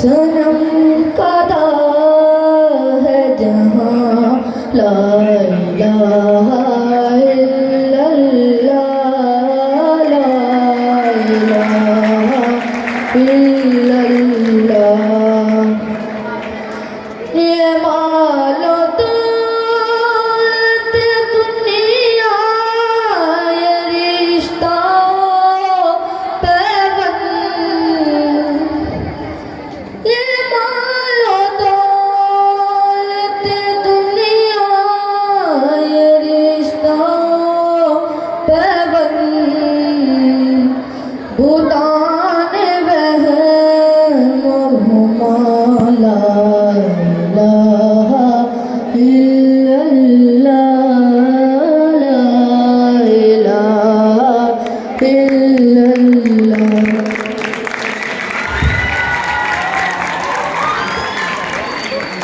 सनम कदा है जहाँ ला इलाहा इल्लल्लाह, ला इलाहा इल्लल्लाह। ये मालो दौलत दुनिया, ये रिश्ता पैबंद। ये मालो दौलत दुनिया, ये रिश्ता पैबंद। भूटान वह मोहमाला